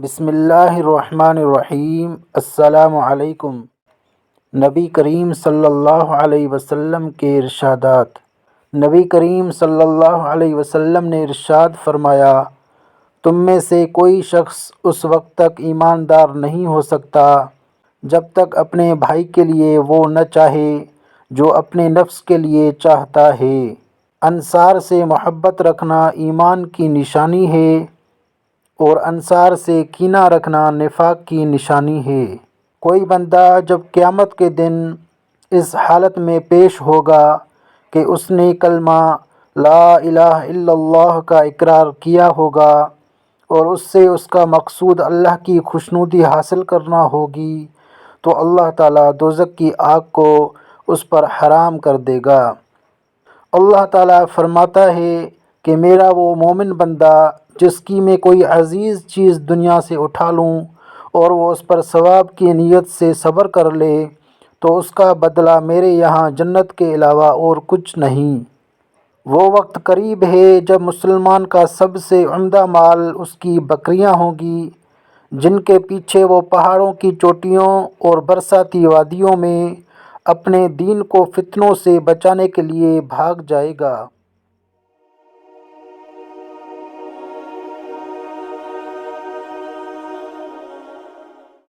بسم اللہ الرحمن الرحیم۔ السلام علیکم۔ نبی کریم صلی اللہ علیہ وسلم کے ارشادات۔ نبی کریم صلی اللہ علیہ وسلم نے ارشاد فرمایا، تم میں سے کوئی شخص اس وقت تک ایماندار نہیں ہو سکتا جب تک اپنے بھائی کے لیے وہ نہ چاہے جو اپنے نفس کے لیے چاہتا ہے۔ انصار سے محبت رکھنا ایمان کی نشانی ہے اور انصار سے کینہ رکھنا نفاق کی نشانی ہے۔ کوئی بندہ جب قیامت کے دن اس حالت میں پیش ہوگا کہ اس نے کلمہ لا الہ الا اللہ کا اقرار کیا ہوگا اور اس سے اس کا مقصود اللہ کی خوشنودی حاصل کرنا ہوگی، تو اللہ تعالیٰ دوزخ کی آگ کو اس پر حرام کر دے گا۔ اللہ تعالیٰ فرماتا ہے کہ میرا وہ مومن بندہ جس کی میں کوئی عزیز چیز دنیا سے اٹھا لوں اور وہ اس پر ثواب کی نیت سے صبر کر لے تو اس کا بدلہ میرے یہاں جنت کے علاوہ اور کچھ نہیں۔ وہ وقت قریب ہے جب مسلمان کا سب سے عمدہ مال اس کی بکریاں ہوں گی، جن کے پیچھے وہ پہاڑوں کی چوٹیوں اور برساتی وادیوں میں اپنے دین کو فتنوں سے بچانے کے لیے بھاگ جائے گا۔